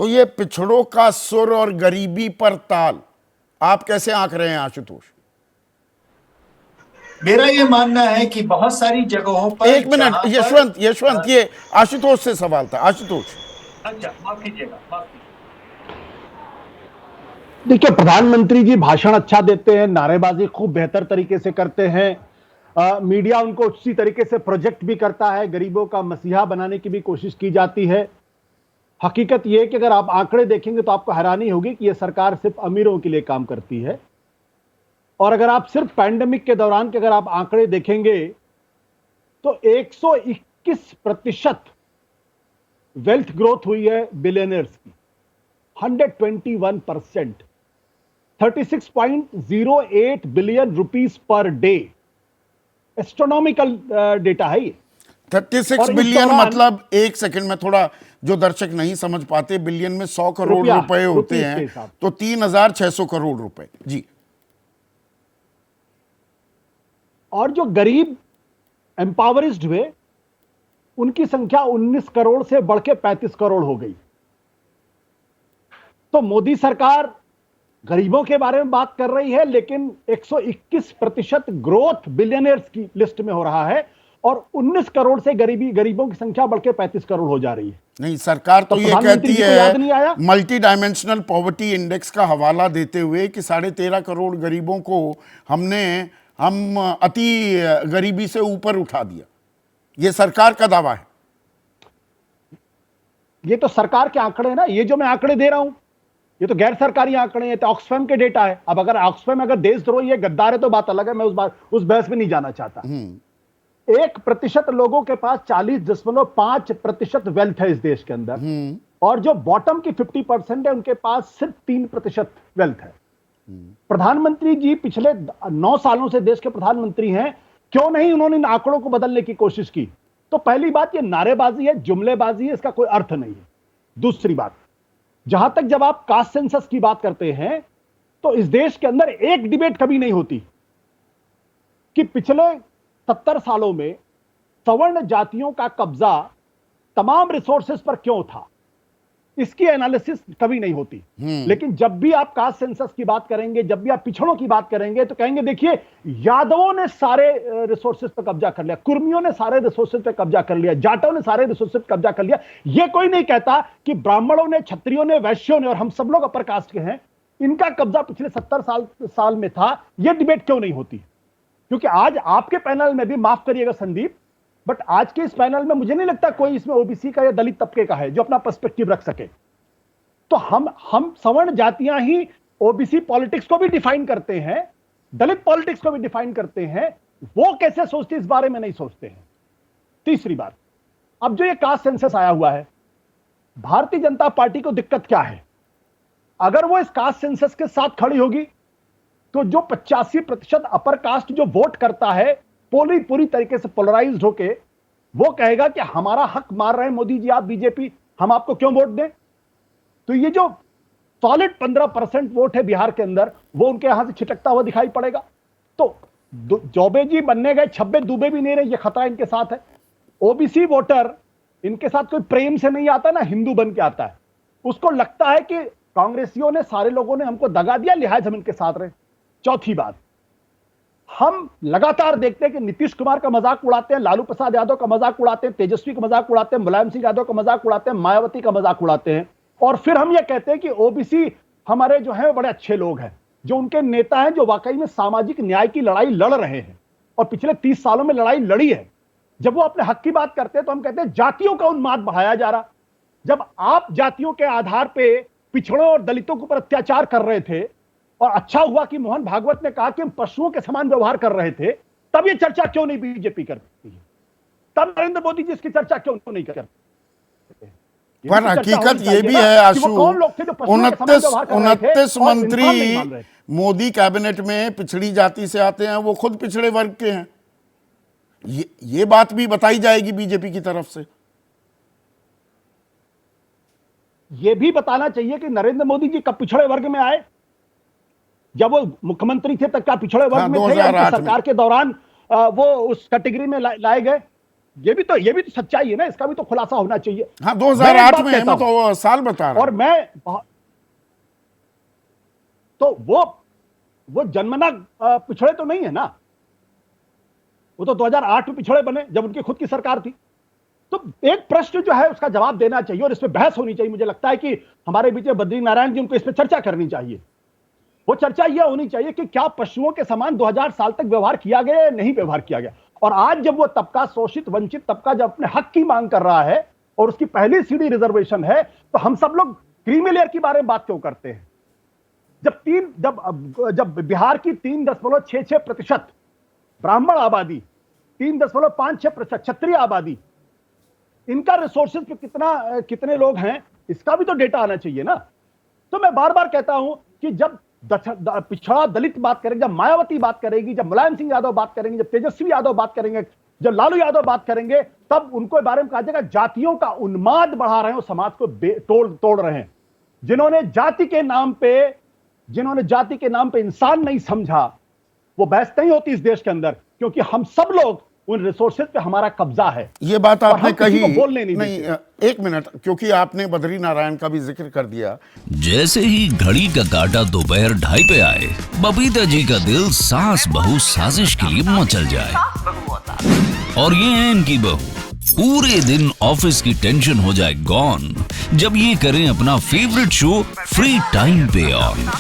तो ये पिछड़ों का सुर और गरीबी पर ताल आप कैसे आंक रहे हैं आशुतोष? मेरा ये मानना है कि बहुत सारी जगहों पर एक मिनट जहां पर यशवंत, यशवंत, ये आशुतोष से सवाल था। आशुतोष, अच्छा, माफ कीजिएगा, माफ कीजिएगा। देखिए, प्रधानमंत्री जी भाषण अच्छा देते हैं, नारेबाजी खूब बेहतर तरीके से करते हैं, मीडिया उनको उसी तरीके से प्रोजेक्ट भी करता है, गरीबों का मसीहा बनाने की भी कोशिश की जाती है। हकीकत यह है कि अगर आप आंकड़े देखेंगे तो आपको हैरानी होगी कि यह सरकार सिर्फ अमीरों के लिए काम करती है। और अगर आप सिर्फ पैंडेमिक के दौरान के अगर आप आंकड़े देखेंगे तो 121% वेल्थ ग्रोथ हुई है बिलियनर्स की, 121%, 36.08 billion rupees per day. Astronomical data है ये। 36 बिलियन मतलब, एक सेकंड में, थोड़ा जो दर्शक नहीं समझ पाते, बिलियन में 100 करोड़ रुपए होते हैं, तो 3600 करोड़ रुपए। जी। और जो गरीब एम्पावरिज्ड हुए उनकी संख्या 19 करोड़ से बढ़ के 35 करोड़ हो गई। तो मोदी सरकार गरीबों के बारे में बात कर रही है, लेकिन 121% ग्रोथ बिलियनर्स की लिस्ट में हो रहा है और 19 करोड़ से गरीबों की संख्या बढ़ के 35 करोड़ हो जा रही है। नहीं, सरकार तो ये कहती है, मल्टी डायमेंशनल पॉवर्टी इंडेक्स का हवाला देते हुए, कि 13.5 करोड़ गरीबों को हम अति गरीबी से ऊपर उठा दिया। ये सरकार का दावा है। ये तो सरकार के आंकड़े हैं ना, ये जो मैं आंकड़े दे रहा हूं ये तो गैर सरकारी आंकड़े हैं, तो ऑक्सफैम के डेटा है। अब अगर ऑक्सफैम अगर देशद्रोही है, गद्दार है, तो बात अलग है, मैं उस बहस में नहीं जाना चाहता। 1% लोगों के पास 40.5% वेल्थ है इस देश के अंदर, और जो बॉटम की 50% है उनके पास सिर्फ 3% वेल्थ है। प्रधानमंत्री जी पिछले 9 सालों से देश के प्रधानमंत्री हैं, क्यों नहीं उन्होंने इन आंकड़ों को बदलने की कोशिश की? तो पहली बात, ये नारेबाजी है, जुमलेबाजी है, इसका कोई अर्थ नहीं है। दूसरी बात, जहां तक जब आप कास्ट सेंसस की बात करते हैं तो इस देश के अंदर एक डिबेट कभी नहीं होती कि पिछले 70 सालों में सवर्ण जातियों का कब्जा तमाम रिसोर्सेज पर क्यों था, इसकी एनालिसिस कभी नहीं होती। लेकिन जब भी आप कास्ट सेंसस की बात करेंगे, जब भी आप पिछड़ों की बात करेंगे, तो कहेंगे देखिए यादवों ने सारे रिसोर्सेज पर कब्जा कर लिया, कुर्मियों ने सारे रिसोर्सेज पर कब्जा कर लिया, जाटों ने सारे रिसोर्सेज पर कब्जा कर लिया। यह कोई नहीं कहता कि ब्राह्मणों ने, क्षत्रियों ने, वैश्यों ने, और हम सब लोग अपर कास्ट के हैं, इनका कब्जा पिछले 70 साल में था। यह डिबेट क्यों नहीं होती? क्योंकि आज आपके पैनल में भी, माफ करिएगा संदीप, बट आज के इस पैनल में मुझे नहीं लगता कोई इसमें ओबीसी का या दलित तबके का है जो अपना पर्सपेक्टिव रख सके। तो हम सवर्ण जातियां ही ओबीसी पॉलिटिक्स को भी डिफाइन करते हैं, दलित पॉलिटिक्स को भी डिफाइन करते हैं। वो कैसे सोचते इस बारे में नहीं सोचते हैं। तीसरी बात, अब जो ये कास्ट सेंसस आया हुआ है, भारतीय जनता पार्टी को दिक्कत क्या है? अगर वो इस कास्ट सेंसस के साथ खड़ी होगी तो जो 85% अपर कास्ट जो वोट करता है, पूरी तरीके से पोलराइज्ड होके वो कहेगा कि हमारा हक मार रहे हैं मोदी जी, आप बीजेपी, हम आपको क्यों वोट दें? तो ये जो सॉलिड 15% वोट है बिहार के अंदर, वो उनके यहां से छिटकता हुआ दिखाई पड़ेगा। तो चौबे जी बनने गए, छब्बे डूबे भी नहीं रहे, ये खतरा इनके साथ है। ओबीसी वोटर इनके साथ कोई प्रेम से नहीं आता ना, हिंदू बन के आता है। उसको लगता है कि कांग्रेसियों ने, सारे लोगों ने हमको दगा दिया, लिहाज हम इनके साथ रहे। चौथी बात, हम लगातार देखते हैं कि नीतीश कुमार का मजाक उड़ाते हैं, लालू प्रसाद यादव का मजाक उड़ाते हैं, तेजस्वी का मजाक उड़ाते हैं, मुलायम सिंह यादव का मजाक उड़ाते हैं, मायावती का मजाक उड़ाते हैं, और फिर हम ये कहते हैं कि ओबीसी हमारे जो है बड़े अच्छे लोग हैं, जो उनके नेता हैं, जो वाकई में सामाजिक न्याय की लड़ाई लड़ रहे हैं और पिछले 30 सालों में लड़ाई लड़ी है। जब वो अपने हक की बात करते हैं तो हम कहते हैं जातियों का उन्माद बढ़ाया जा रहा। जब आप जातियों के आधार पे पिछड़ों और दलितों के ऊपर अत्याचार कर रहे थे, और अच्छा हुआ कि मोहन भागवत ने कहा कि हम पशुओं के समान व्यवहार कर रहे थे, तब ये चर्चा क्यों नहीं बीजेपी करती है? तब नरेंद्र मोदी जी इसकी चर्चा क्यों नहीं करते? पर हकीकत ये भी है आशु, 29 मंत्री मोदी कैबिनेट में पिछड़ी जाति से आते हैं, वो खुद पिछड़े वर्ग के हैं। ये बात भी बताई जाएगी बीजेपी की तरफ से। यह भी बताना चाहिए कि नरेंद्र मोदी जी कब पिछड़े वर्ग में आए? जब वो मुख्यमंत्री थे तब क्या पिछड़े वर्ग में थे, या सरकार के दौरान वो उस कैटेगरी में लाए गए? ये भी तो सच्चाई है ना, इसका भी तो खुलासा होना चाहिए। हाँ, मैं एक 2008 बात में कहता मैं तो वो साल बता रहा और हूं। तो वो जन्मना पिछड़े तो नहीं है ना, वो तो 2008 में पिछड़े बने जब उनकी खुद की सरकार थी। तो एक प्रश्न जो है उसका जवाब देना चाहिए और इस पे बहस होनी चाहिए। मुझे लगता है कि हमारे बीच में बद्री नारायण जी, उनको इस पे चर्चा करनी चाहिए। वो चर्चा यह होनी चाहिए कि क्या पशुओं के समान 2000 साल तक व्यवहार किया गया या नहीं व्यवहार किया गया। और आज जब वो तबका, शोषित वंचित तबका जब अपने हक की मांग कर रहा है और उसकी पहली सीढ़ी रिजर्वेशन है, तो हम सब लोग क्रीमी लेयर के बारे में बात क्यों करते हैं? जब बिहार की 3.66% ब्राह्मण आबादी, 3.56% क्षत्रिय आबादी, इनका रिसोर्सेज पे कितने लोग हैं, इसका भी तो डेटा आना चाहिए ना। तो मैं बार बार कहता हूं कि जब पिछड़ा दलित बात करेंगे, जब मायावती बात करेगी, जब मुलायम सिंह यादव बात करेंगे, जब तेजस्वी यादव बात करेंगे, जब लालू यादव बात करेंगे, तब उनको बारे में कहा जाएगा जातियों का उन्माद बढ़ा रहे हैं और समाज को तोड़ रहे हैं। जिन्होंने जाति के नाम पे इंसान नहीं समझा, वो बहस नहीं होती इस देश के अंदर, क्योंकि हम सब लोग उन रिसोर्सेज पे हमारा कब्जा है। ये बात आपने कही बोलने नहीं, एक मिनट, क्योंकि आपने बद्री नारायण का भी जिक्र कर दिया। जैसे ही घड़ी का काटा दोपहर 2:30 पे आए, बबीता जी का दिल सास बहू साजिश के लिए मचल जाए। और ये है इनकी बहू, पूरे दिन ऑफिस की टेंशन हो जाए गॉन जब ये करें अपना फेवरेट शो फ्री टाइम पे ऑन।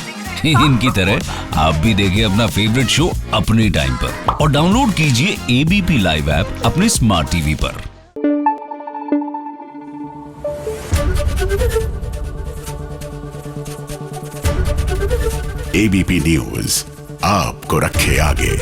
इनकी तरह आप भी देखिए अपना फेवरेट शो अपने टाइम पर और डाउनलोड कीजिए एबीपी लाइव ऐप अपने स्मार्ट टीवी पर। एबीपी न्यूज आपको रखे आगे।